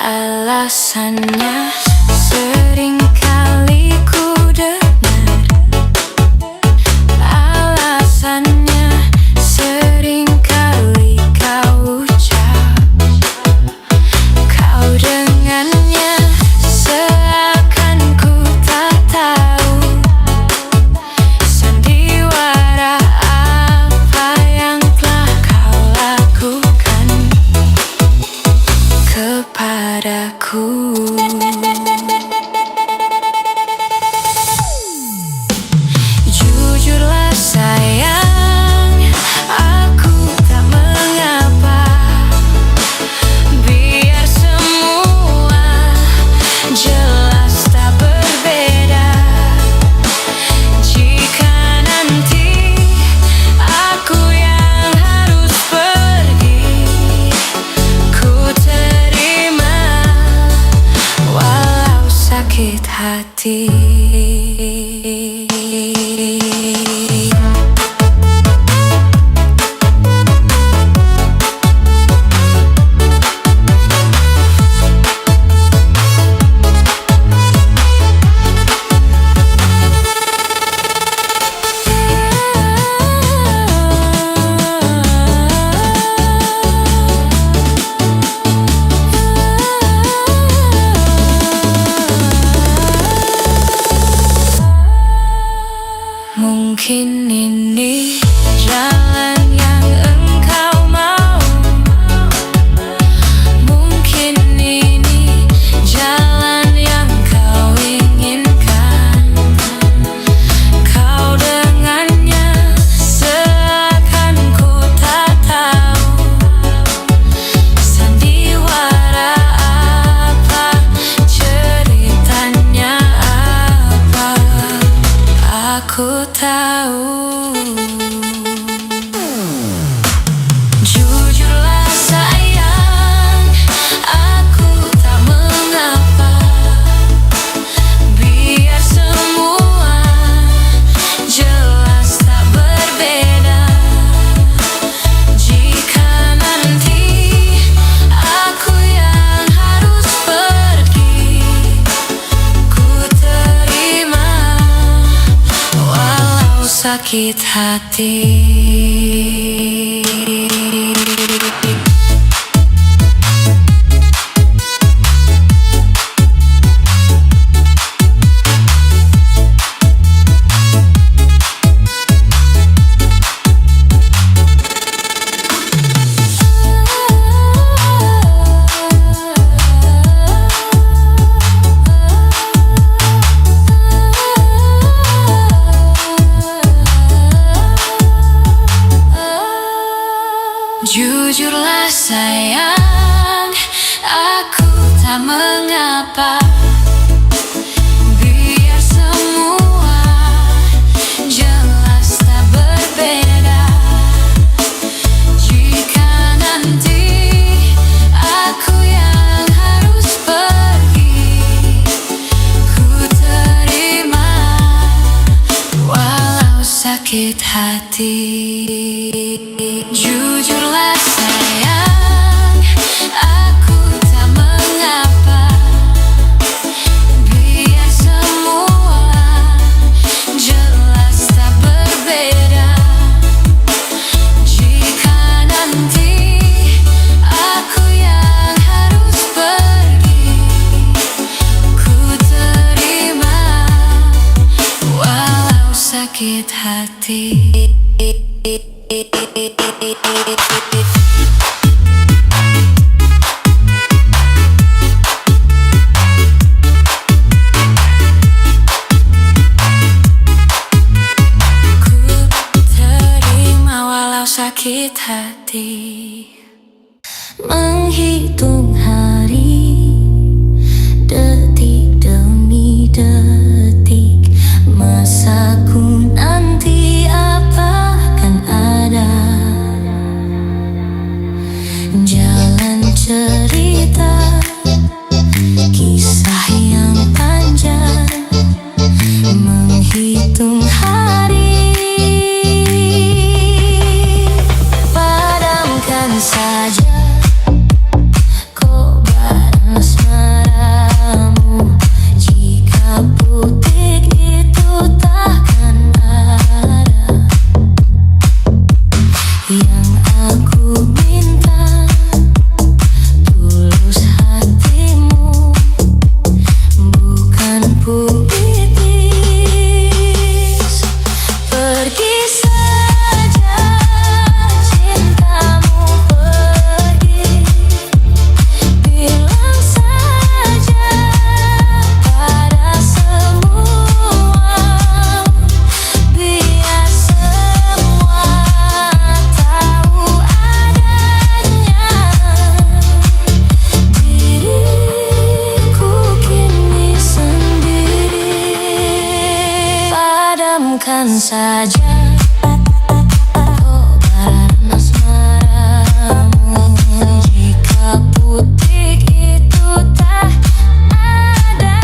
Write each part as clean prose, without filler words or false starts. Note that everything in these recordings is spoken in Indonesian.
Alasannya sering kali ku dengar, alasannya sering kali kau ucap. Kau dengannya seakan ku tak tahu sandiwara apa yang telah kau lakukan kepadaku. Jujurlah sayang, aku tak mengapa. Biar semua jelas tak berbeda. Jika nanti aku yang harus pergi, ku terima walau sakit hati. Mungkin ini jalan yang engkau mau, mungkin ini jalan yang kau inginkan. Kau dengannya seakan ku tak tahu sandiwara apa, ceritanya apa. Aku tahu. Jujurlah sayang, aku tak mengapa. Biar semua jelas tak berbeda. Jika nanti aku yang harus pergi, ku terima walau sakit hati. Jujurlah sayang, aku tak mengapa. Biar semua jelas tak berbeda. Jika nanti aku yang harus pergi, ku terima walau sakit hati. Jujurlah sayang, aku tak mengapa. Biar semua jelas tak berbeda. Jika nanti aku yang harus pergi, ku terima walau sakit hati. Ku terima walau sakit hati. Menghitung hari, detik demi detik, masaku nanti akan ada. Jalan cerita, kisah yang panjang, menghitung hari. Padam saja kobaran asmaramu. Jika putih itu tak ada,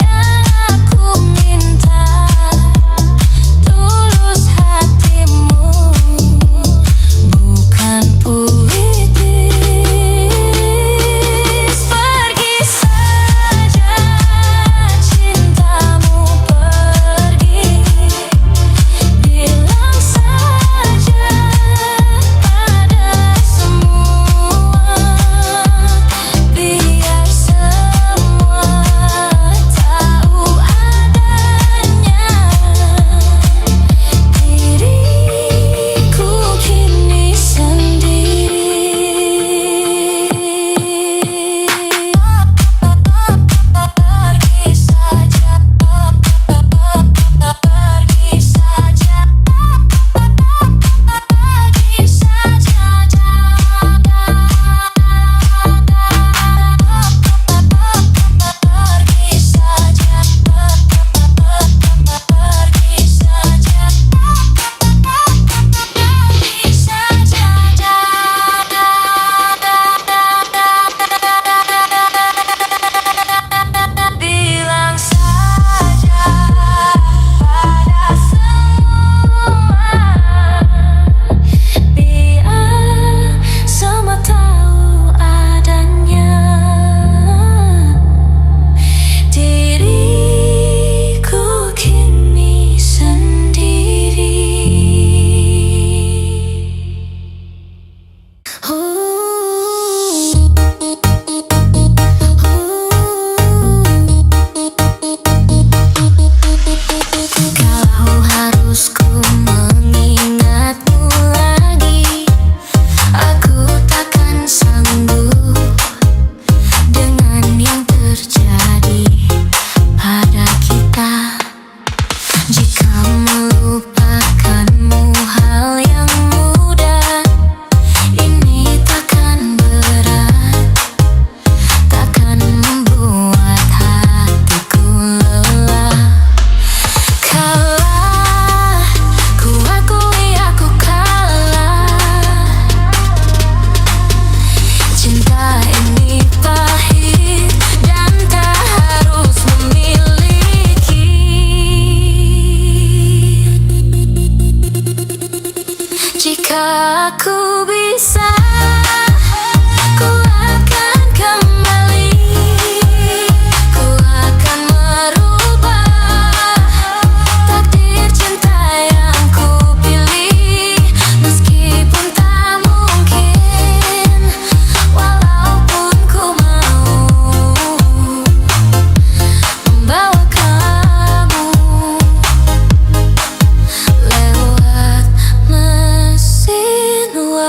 yang aku minta tulus hatimu, bukan puitis. Pergi saja cintamu, pergi. Bilang saja pada semua, biar semua tahu adanya. Diriku kini sendiri. Pergi saja, pergi saja, pergi saja, pergi saja, pergi saja, bilang saja pada semua, biar semua tahu adanya. Diriku kini sendiri. Kalau harus ku mengingatmu lagi, aku takkan sanggup dengan yang terjadi pada kita. Jika melupakanmu hal yang mudah, ini takkan berat, takkan membuat hatiku lelah. Kalah, ku akui aku kalah. Cinta ini pahit dan tak harus memiliki. Jika aku bisa, ku akan kembali. Ku akan merubah takdir cinta yang ku pilih. Meskipun tak mungkin, walaupun ku mau membawa kamu lewat mesin waktu.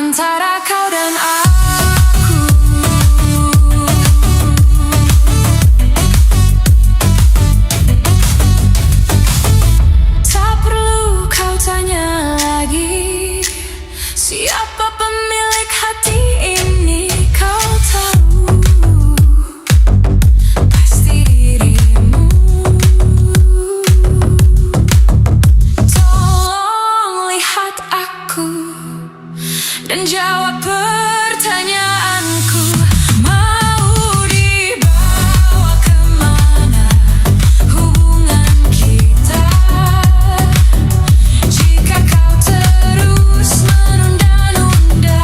antara kau dan aku. Tak perlu kau tanya lagi, siapa pemilik hati ini, kau tahu pasti dirimu. Tolong lihat aku dan jawab pertanyaanku. Mau dibawa kemana hubungan kita, jika kau terus menunda-nunda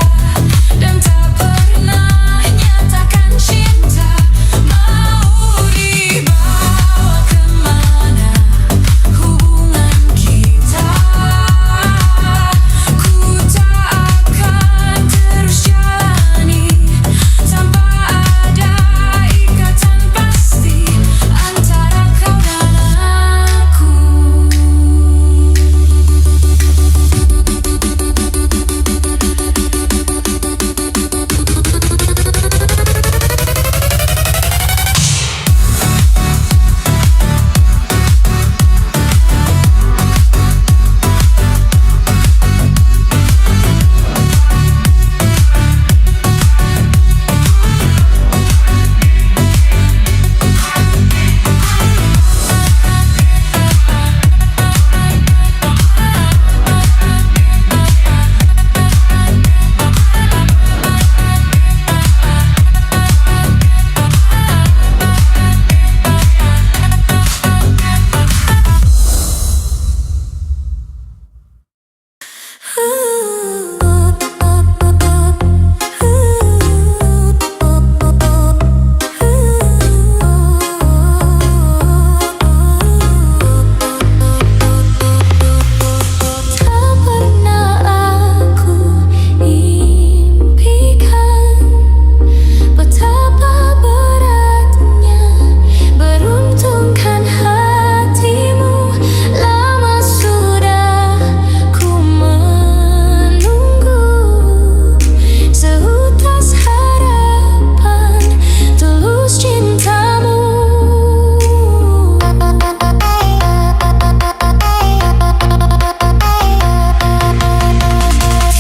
dan tak pernah nyatakan cinta? Mau dibawa kemana hubungan kita? Ku tak akan terus jalani tanpa ada ikatan pasti antara kau dan aku. Tak pernah aku impikan betapa beratnya beruntungkan hatimu. Lama sudah ku menunggu seutas harapan tulus cintamu.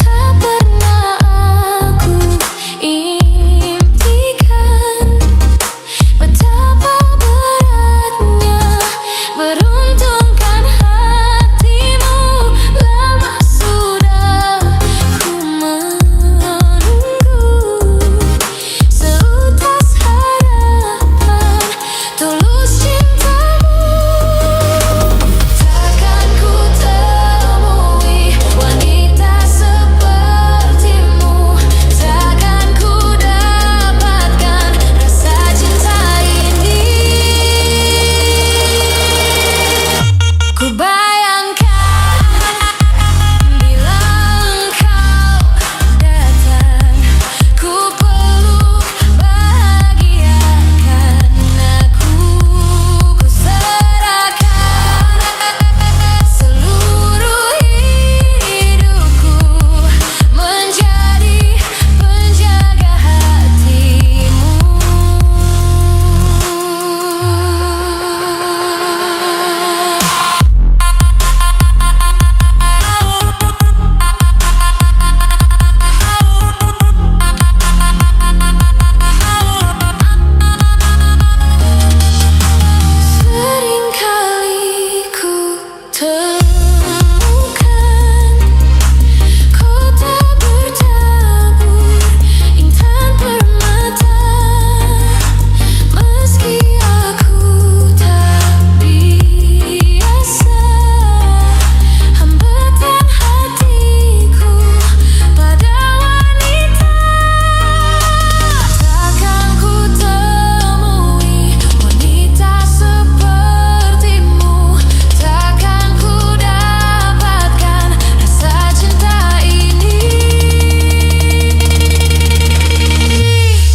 Tak pernah aku impikan betapa beratnya beruntungkan hatimu. Lama sudah ku menunggu seutas harapan tulus cintamu. Takkan ku temui wanita sepertimu, takkan ku dapatkan rasa cinta ini. Ku bayangkan bila engkau datang, ku peluk bahagiakan aku. Ku serahkan seluruh hidupku menjadi penjaga hatimu. Seringkali ku temukan kota bertabur intan permata, meski aku tak biasa hambatan hatiku pada wanita. Takkan ku temui wanita sepertimu, takkan ku dapatkan rasa cinta ini.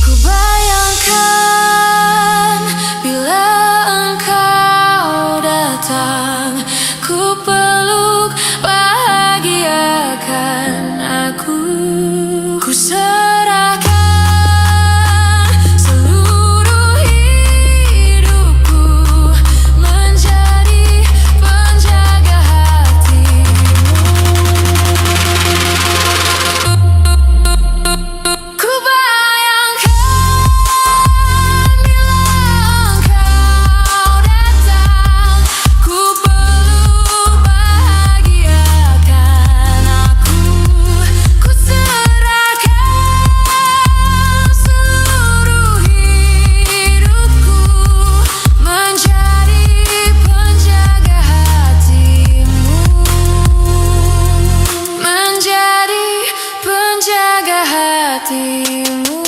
Ku bayangkan bila engkau datang, ku peluk bahagiakan aku. hatimu.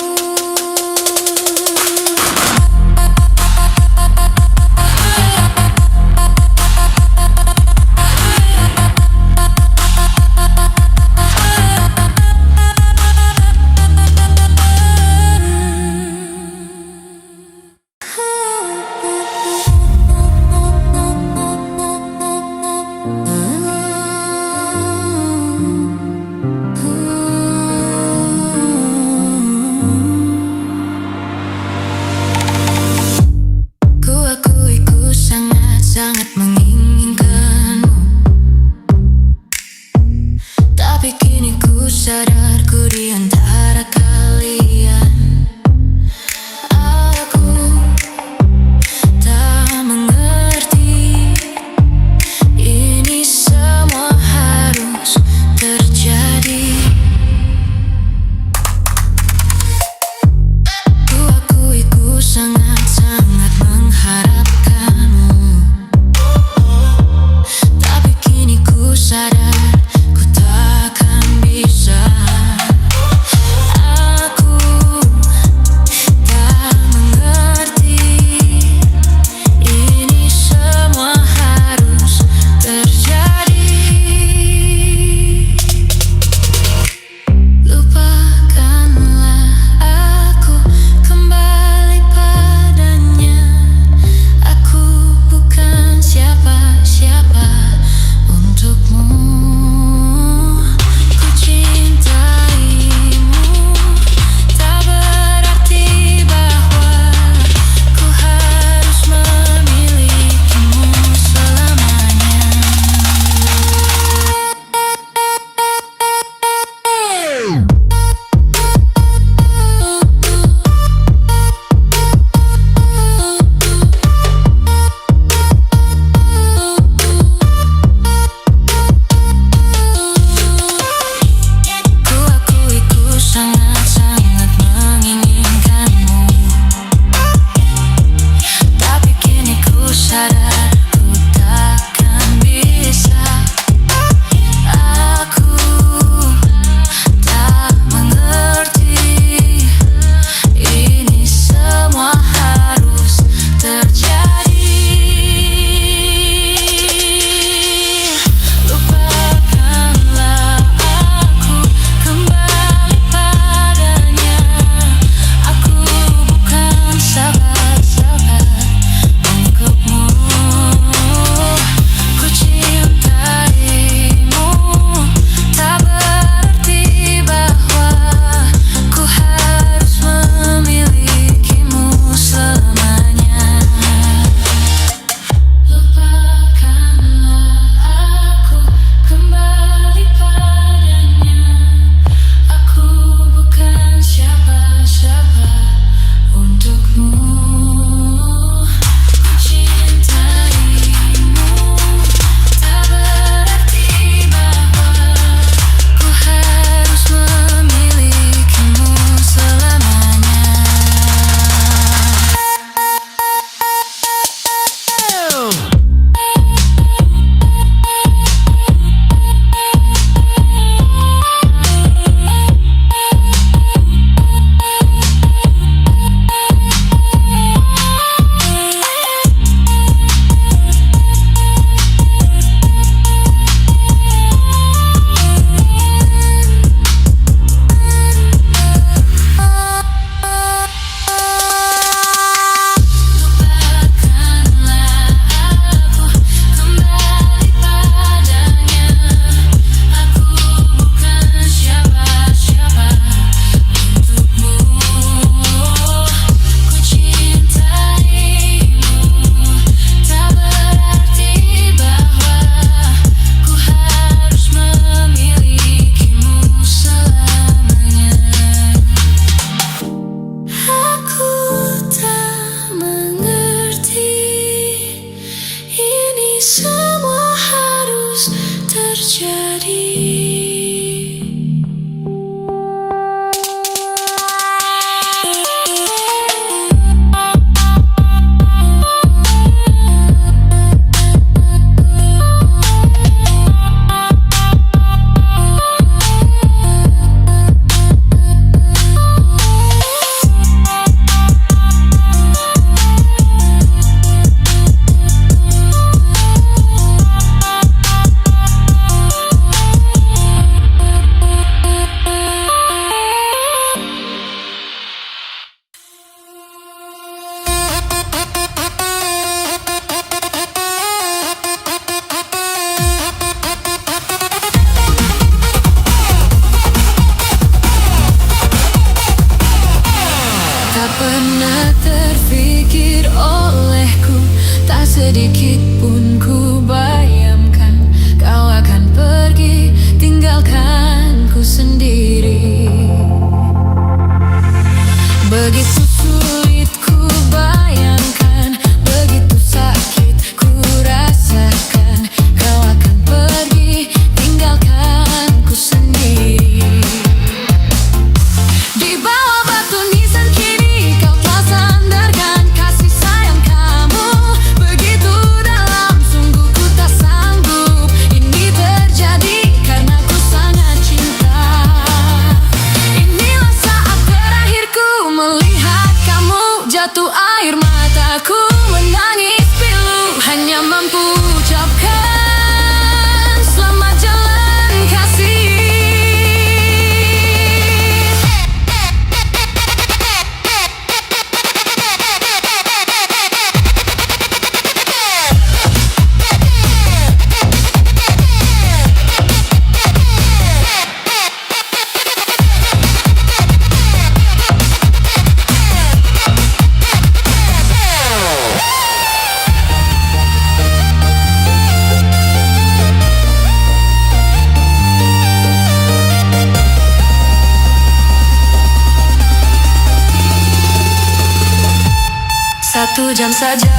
jam saja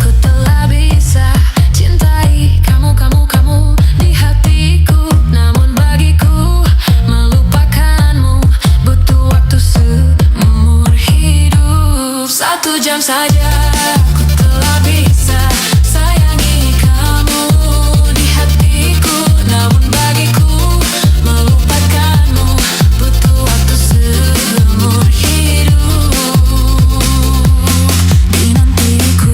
ku telah bisa cintai kamu, kamu, kamu di hatiku. Namun bagiku melupakanmu butuh waktu seumur hidup. 1 jam saja ku telah bisa sayangi kamu di hatiku. Namun bagiku melupakanmu butuh waktu seumur hidup. Dinantiku.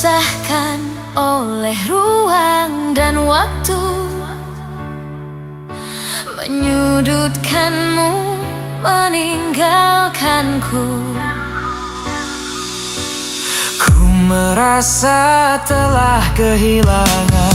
dipisahkan oleh ruang dan waktu, menyudutkanmu, meninggalkanku. Ku merasa telah kehilangan